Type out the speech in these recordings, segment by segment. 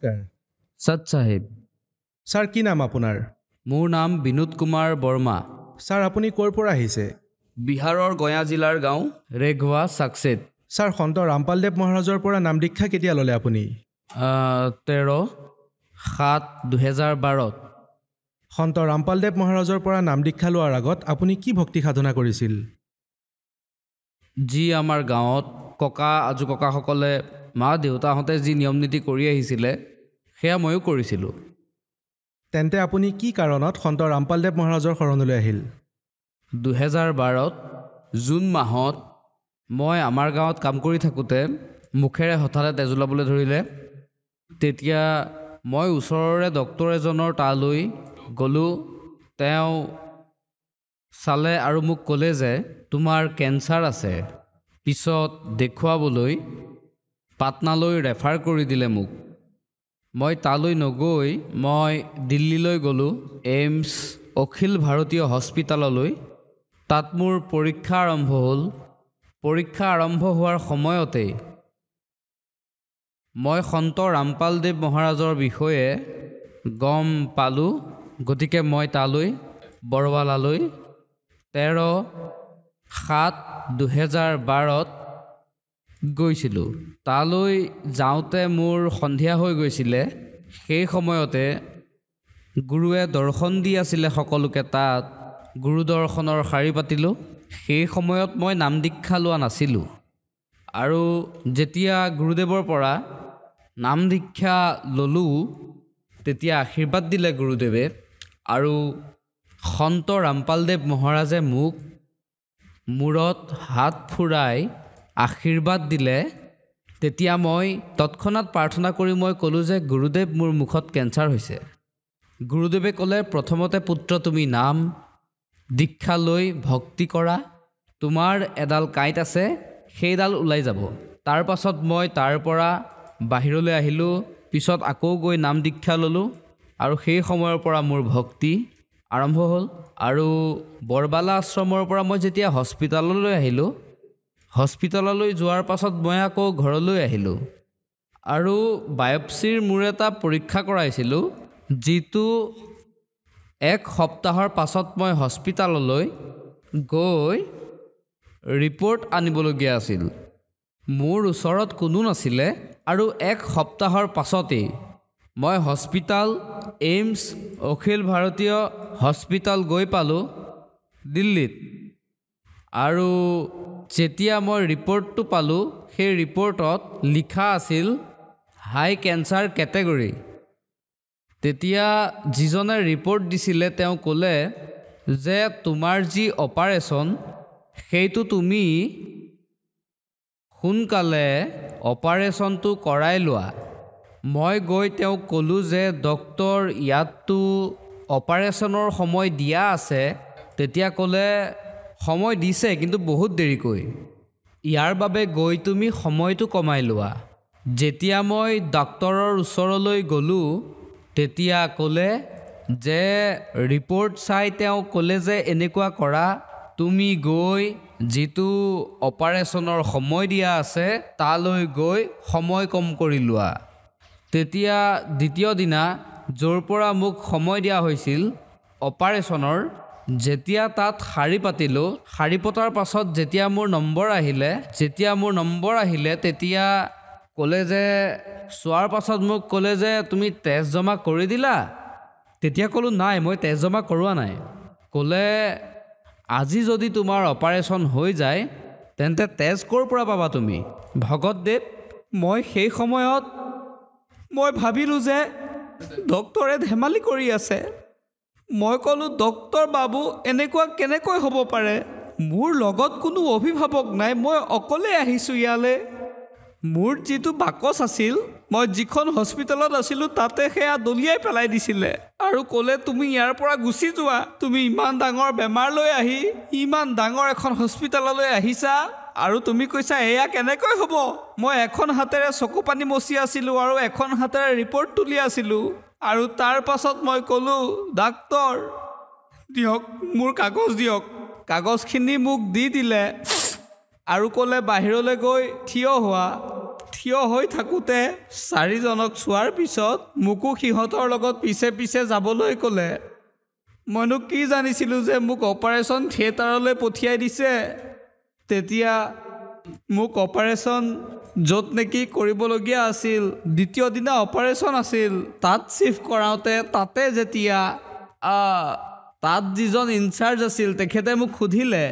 নমস্কাৰ সত সাহেব স্যাৰ কি নাম আপোনাৰ মোৰ নাম বিনোদ কুমাৰ বৰ্মা স্যাৰ আপুনি ক'ৰ পৰা আহিছে বিহাৰৰ গয়া জিলাৰ গাঁও ৰেঘৱা সাকসেত স্যাৰ সন্ত ৰামপালদেৱ মহাৰাজৰ পৰা নাম দীক্ষা কেতিয়া ল'লে আপুনি 13/7/2012 সন্ত ৰামপালদেৱ মহাৰাজৰ পৰা নাম দীক্ষা লোৱাৰ আগত আপুনি কি ভক্তি সাধনা কৰিছিল যি আমাৰ গাঁৱত ককা আজু ককাসকলে মা দেউতাহঁতে যি নিয়ম নীতি কৰি আহিছিলে সেয়া ময়ো কৰিছিলোঁ তেন্তে আপুনি কি কাৰণত সন্ত ৰামপালদেৱ মহাৰাজৰ শৰণলৈ আহিল 2012 জুন মাহত মই আমাৰ গাঁৱত কাম কৰি থাকোঁতে মুখেৰে হঠাতে তেজ ওলাবলৈ ধৰিলে তেতিয়া মই ওচৰৰে ডক্তৰ এজনৰ তালৈ গ'লোঁ তেওঁ চালে আৰু মোক ক'লে যে তোমাৰ কেঞ্চাৰ আছে পিছত দেখুৱাবলৈ পাটনালৈ ৰেফাৰ কৰি দিলে মোক মই তালৈ নগৈ মই দিল্লীলৈ গ'লোঁ এইমছ অখিল ভাৰতীয় হস্পিটাললৈ তাত মোৰ পৰীক্ষা আৰম্ভ হ'ল পৰীক্ষা আৰম্ভ হোৱাৰ সময়তে মই সন্ত ৰামপালদেৱ মহাৰাজৰ বিষয়ে গম পালোঁ গতিকে মই তালৈ বৰৱালালৈ 13/7/2012 গৈছিলোঁ তালৈ যাওঁতে মোৰ সন্ধিয়া হৈ গৈছিলে সেই সময়তে গুৰুৱে দৰ্শন দি আছিলে সকলোকে তাত গুৰু দৰ্শনৰ শাৰী পাতিলোঁ সেই সময়ত মই নাম দীক্ষা লোৱা নাছিলোঁ আৰু যেতিয়া গুৰুদেৱৰ পৰা নাম দীক্ষা ল'লোঁ তেতিয়া আশীৰ্বাদ দিলে গুৰুদেৱে আৰু সন্ত ৰামপালদেৱ মহাৰাজে মোক মূৰত হাত ফুৰাই আশীৰ্বাদ দিলে তেতিয়া মই তৎক্ষণাত প্ৰাৰ্থনা কৰি মই ক'লোঁ যে গুৰুদেৱ মোৰ মুখত কেঞ্চাৰ হৈছে গুৰুদেৱে ক'লে প্ৰথমতে পুত্ৰ তুমি নাম দীক্ষা লৈ ভক্তি কৰা তোমাৰ এডাল কাঁইট আছে সেইডাল ওলাই যাব তাৰ পাছত মই তাৰ পৰা বাহিৰলৈ আহিলোঁ পিছত আকৌ গৈ নাম দীক্ষা ল'লোঁ আৰু সেই সময়ৰ পৰা মোৰ ভক্তি আৰম্ভ হ'ল আৰু বৰবালা আশ্ৰমৰ পৰা মই যেতিয়া হস্পিটাললৈ আহিলোঁ হস্পিটাললৈ যোৱাৰ পাছত মই আকৌ ঘৰলৈ আহিলোঁ আৰু বায়পছিৰ মোৰ এটা পৰীক্ষা কৰাইছিলোঁ যিটো এক সপ্তাহৰ পাছত মই হস্পিটাললৈ গৈ ৰিপৰ্ট আনিবলগীয়া আছিল মোৰ ওচৰত কোনো নাছিলে আৰু এক সপ্তাহৰ পাছতেই মই হস্পিটাল এইমছ অখিল ভাৰতীয় হস্পিটাল গৈ পালোঁ দিল্লীত আৰু যেতিয়া মই ৰিপৰ্টটো পালোঁ সেই ৰিপৰ্টত লিখা আছিল হাই কেঞ্চাৰ কেটেগৰী তেতিয়া যিজনে ৰিপৰ্ট দিছিলে তেওঁ ক'লে যে তোমাৰ যি অপাৰেশ্যন সেইটো তুমি সোনকালে অপাৰেশ্যনটো কৰাই লোৱা মই গৈ তেওঁক ক'লোঁ যে ডক্তৰ ইয়াততো অপাৰেশ্যনৰ সময় দিয়া আছে তেতিয়া ক'লে সময় দিছে কিন্তু বহুত দেৰিকৈ ইয়াৰ বাবে গৈ তুমি সময়টো কমাই লোৱা যেতিয়া মই ডক্তৰৰ ওচৰলৈ গ'লোঁ তেতিয়া ক'লে যে ৰিপৰ্ট চাই তেওঁ ক'লে যে এনেকুৱা কৰা তুমি গৈ যিটো অপাৰেশ্যনৰ সময় দিয়া আছে তালৈ গৈ সময় কম কৰি লোৱা তেতিয়া দ্বিতীয় দিনা য'ৰ পৰা মোক সময় দিয়া হৈছিল অপাৰেশ্যনৰ যেতিয়া তাত শাৰী পাতিলোঁ শাৰী পতাৰ পাছত যেতিয়া মোৰ নম্বৰ আহিলে তেতিয়া ক'লে যে চোৱাৰ পাছত মোক ক'লে যে তুমি তেজ জমা কৰি দিলা তেতিয়া ক'লোঁ নাই মই তেজ জমা কৰোৱা নাই ক'লে আজি যদি তোমাৰ অপাৰেশ্যন হৈ যায় তেন্তে তেজ ক'ৰ পৰা পাবা তুমি ভগতদেৱ মই সেই সময়ত মই ভাবিলোঁ যে ডক্তৰে ধেমালি কৰি আছে মই ক'লোঁ ডক্তৰ বাবু এনেকুৱা কেনেকৈ হ'ব পাৰে মোৰ লগত কোনো অভিভাৱক নাই মই অকলে আহিছোঁ ইয়ালৈ মোৰ যিটো বাকচ আছিল মই যিখন হস্পিটেলত আছিলোঁ তাতে সেয়া দলিয়াই পেলাই দিছিলে আৰু ক'লে তুমি ইয়াৰ পৰা গুচি যোৱা তুমি ইমান ডাঙৰ বেমাৰ লৈ আহি ইমান ডাঙৰ এখন হস্পিটেললৈ আহিছা আৰু তুমি কৈছা এয়া কেনেকৈ হ'ব মই এখন হাতেৰে চকু পানী মচি আছিলোঁ আৰু এখন হাতেৰে ৰিপৰ্ট তুলি আছিলোঁ আৰু তাৰ পাছত মই ক'লোঁ ডাক্তৰ দিয়ক মোৰ কাগজ দিয়ক কাগজখিনি মোক দি দিলে আৰু ক'লে বাহিৰলৈ গৈ থিয় থিয় হৈ থাকোঁতে 4জনক চোৱাৰ পিছত মোকো সিহঁতৰ লগত পিছে পিছে যাবলৈ ক'লে। মইনো কি জানিছিলোঁ যে মোক অপাৰেশ্যন থিয়েটাৰলৈ পঠিয়াই দিছে। তেতিয়া মোক অপাৰেশ্যন য'ত নেকি কৰিবলগীয়া আছিল, দ্বিতীয় দিনা অপাৰেশ্যন আছিল, তাত চিফ্ট কৰাওঁতে তাতে যেতিয়া তাত যিজন ইনচাৰ্জ আছিল তেখেতে মোক সুধিলে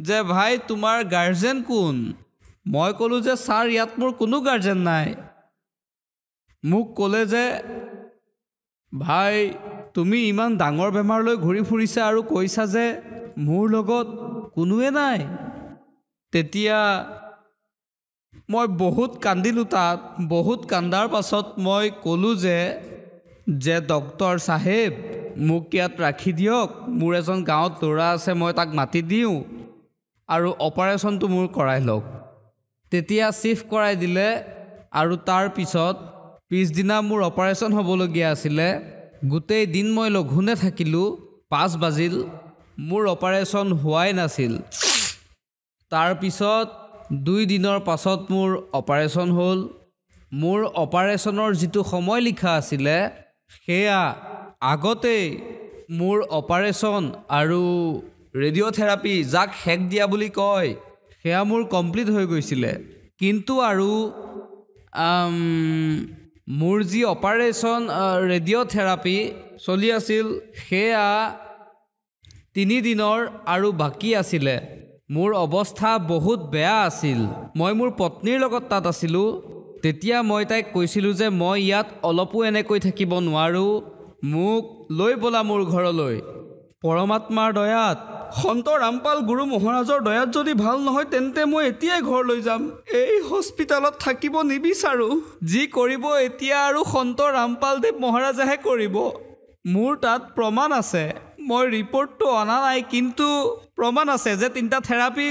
যে ভাই তোমাৰ গাৰ্জেন কোন? মই ক'লোঁ যে ছাৰ ইয়াত মোৰ কোনো গাৰ্জেন নাই। মোক ক'লে যে ভাই তুমি ইমান ডাঙৰ বেমাৰলৈ ঘূৰি ফুৰিছা আৰু কৈছা যে মোৰ লগত কোনোৱে নাই। তেতিয়া মই বহুত কান্দিলোঁ তাত। বহুত কান্দাৰ পাছত মই ক'লোঁ যে ডক্তৰ চাহেব মোক ইয়াত ৰাখি দিয়ক, মোৰ এজন গাঁৱত ল'ৰা আছে, মই তাক মাতি দিওঁ আৰু অপাৰেশ্যনটো মোৰ কৰাই লওক। তেতিয়া চিফ্ট কৰাই দিলে আৰু তাৰ পিছদিনা মোৰ অপাৰেশ্যন হ'বলগীয়া আছিলে। গোটেই দিন মই লঘোণে থাকিলোঁ। 5 বাজিল, মোৰ অপাৰেশ্যন হোৱাই নাছিল। তাৰপিছত 2 দিনৰ পাছত মোৰ অপাৰেশ্যন হ'ল। মোৰ অপাৰেশ্যনৰ যিটো সময় লিখা আছিলে সেয়া আগতেই মোৰ অপাৰেশ্যন আৰু ৰেডিঅ'থেৰাপি, যাক হেক দিয়া বুলি কয়, সেয়া মোৰ কমপ্লিট হৈ গৈছিলে। কিন্তু আৰু মোৰ যি অপাৰেশ্যন ৰেডিঅ'থেৰাপি চলি আছিল সেয়া 3 দিনৰ আৰু বাকী আছিলে। মোৰ অৱস্থা বহুত বেয়া আছিল। মই মোৰ পত্নীৰ লগত তাত আছিলোঁ। তেতিয়া মই তাইক কৈছিলোঁ যে মই ইয়াত অলপো এনেকৈ থাকিব নোৱাৰোঁ, মোক লৈ ব'লা মোৰ ঘৰলৈ। পৰমাত্মাৰ দয়াত, সন্ত ৰামপাল গুৰু মহাৰাজৰ দয়াত যদি ভাল নহয় তেন্তে মই এতিয়াই ঘৰলৈ যাম। এই হস্পিটেলত থাকিব নিবিচাৰোঁ। যি কৰিব এতিয়া আৰু সন্ত ৰামপালদেৱ মহাৰাজেহে কৰিব। মোৰ তাত প্ৰমাণ আছে, মই ৰিপৰ্টটো অনা নাই, কিন্তু প্ৰমাণ আছে যে 3টা থেৰাপি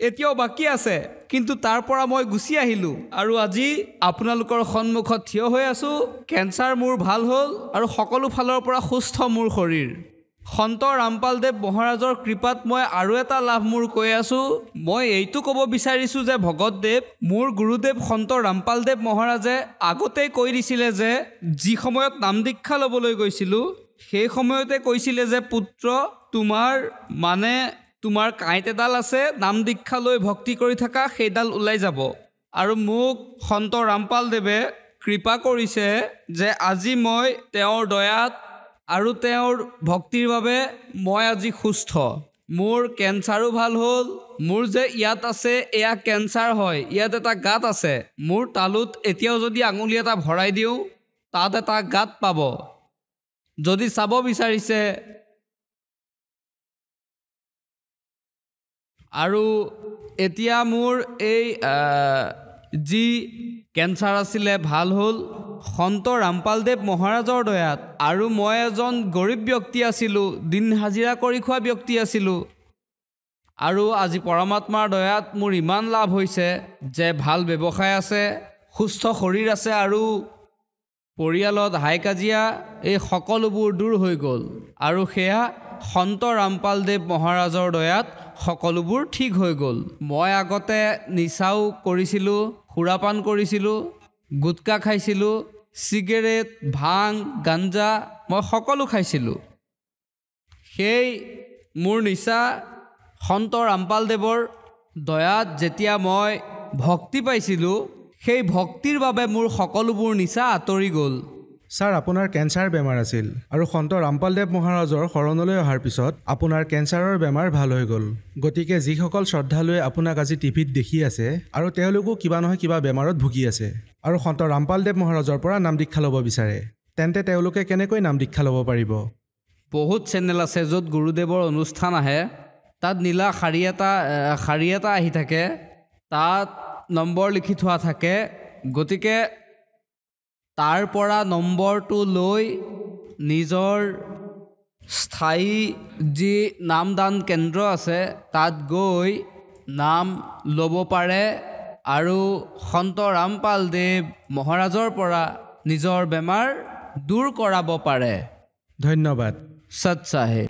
এতিয়াও বাকী আছে। কিন্তু তাৰ পৰা মই গুচি আহিলোঁ আৰু আজি আপোনালোকৰ সন্মুখত থিয় হৈ আছোঁ। কেঞ্চাৰ মোৰ ভাল হ'ল আৰু সকলো ফালৰ পৰা সুস্থ মোৰ শৰীৰ। সন্ত ৰামপালদেৱ মহাৰাজৰ কৃপাত মই আৰু এটা লাভ মোৰ কৈ আছোঁ। মই এইটো ক'ব বিচাৰিছোঁ যে ভগতদেৱ, মোৰ গুৰুদেৱ সন্ত ৰামপালদেৱ মহাৰাজে আগতেই কৈ দিছিলে যে যি সময়ত নাম দীক্ষা ল'বলৈ গৈছিলোঁ সেই সময়তে কৈছিলে যে পুত্ৰ তোমাৰ কাঁইট এডাল আছে, নাম দীক্ষা লৈ ভক্তি কৰি থকা, সেইডাল ওলাই যাব। আৰু মোক সন্ত ৰামপালদেৱে কৃপা কৰিছে যে আজি মই তেওঁৰ দয়াত আৰু তেওঁৰ ভক্তিৰ বাবে মই আজি সুস্থ। মোৰ কেঞ্চাৰো ভাল হ'ল। মোৰ যে ইয়াত আছে এয়া কেঞ্চাৰ হয়, ইয়াত এটা গাঁত আছে। মোৰ তালুত এতিয়াও যদি আঙুলি এটা ভৰাই দিওঁ তাত এটা গাঁত পাব। যদি চাব বিচাৰিছে আৰু এতিয়া মোৰ এই যি কেঞ্চাৰ আছিলে ভাল হ'ল সন্ত ৰামপালদেৱ মহাৰাজৰ দয়াত। আৰু মই এজন গৰীব ব্যক্তি আছিলোঁ, দিন হাজিৰা কৰি খোৱা ব্যক্তি আছিলোঁ। আৰু আজি পৰমাত্মাৰ দয়াত মোৰ ইমান লাভ হৈছে যে ভাল ব্যৱসায় আছে, সুস্থ শৰীৰ আছে আৰু পৰিয়ালত হাই কাজিয়া এই সকলোবোৰ দূৰ হৈ গ'ল। আৰু সেয়া সন্ত ৰামপালদেৱ মহাৰাজৰ দয়াত সকলোবোৰ ঠিক হৈ গ'ল। মই আগতে নিচাও কৰিছিলোঁ, সুৰাপান কৰিছিলোঁ, গুটকা খাইছিলোঁ, চিগাৰেট, ভাং, গাঞ্জা মই সকলো খাইছিলোঁ। সেই মোৰ নিচা সন্ত ৰামপালদেৱৰ দয়াত যেতিয়া মই ভক্তি পাইছিলোঁ, সেই ভক্তিৰ বাবে মোৰ সকলোবোৰ নিচা আঁতৰি গ'ল। ছাৰ, আপোনাৰ কেঞ্চাৰ বেমাৰ আছিল আৰু সন্ত ৰামপালদেৱ মহাৰাজৰ শৰণলৈ অহাৰ পিছত আপোনাৰ কেঞ্চাৰৰ বেমাৰ ভাল হৈ গ'ল। গতিকে যিসকল শ্ৰদ্ধালুৱে আপোনাক আজি টিভিত দেখি আছে আৰু তেওঁলোকো কিবা নহয় কিবা বেমাৰত ভুগি আছে আৰু সন্ত ৰামপালদেৱ মহাৰাজৰ পৰা নাম দীক্ষা ল'ব বিচাৰে, তেন্তে তেওঁলোকে কেনেকৈ নাম দীক্ষা ল'ব পাৰিব? বহুত চেনেল আছে য'ত গুৰুদেৱৰ অনুষ্ঠান আহে। তাত নীলা শাৰী এটা আহি থাকে, তাত নম্বৰ লিখি থোৱা থাকে। গতিকে তাৰ পৰা নম্বৰটো লৈ নিজৰ স্থায়ী যি নামদান কেন্দ্ৰ আছে তাত গৈ নাম ল'ব পাৰে আৰু সন্ত ৰামপালদেৱ মহাৰাজৰ পৰা নিজৰ বেমাৰ দূৰ কৰাব পাৰে। ধন্যবাদ। সৎ চাহেব।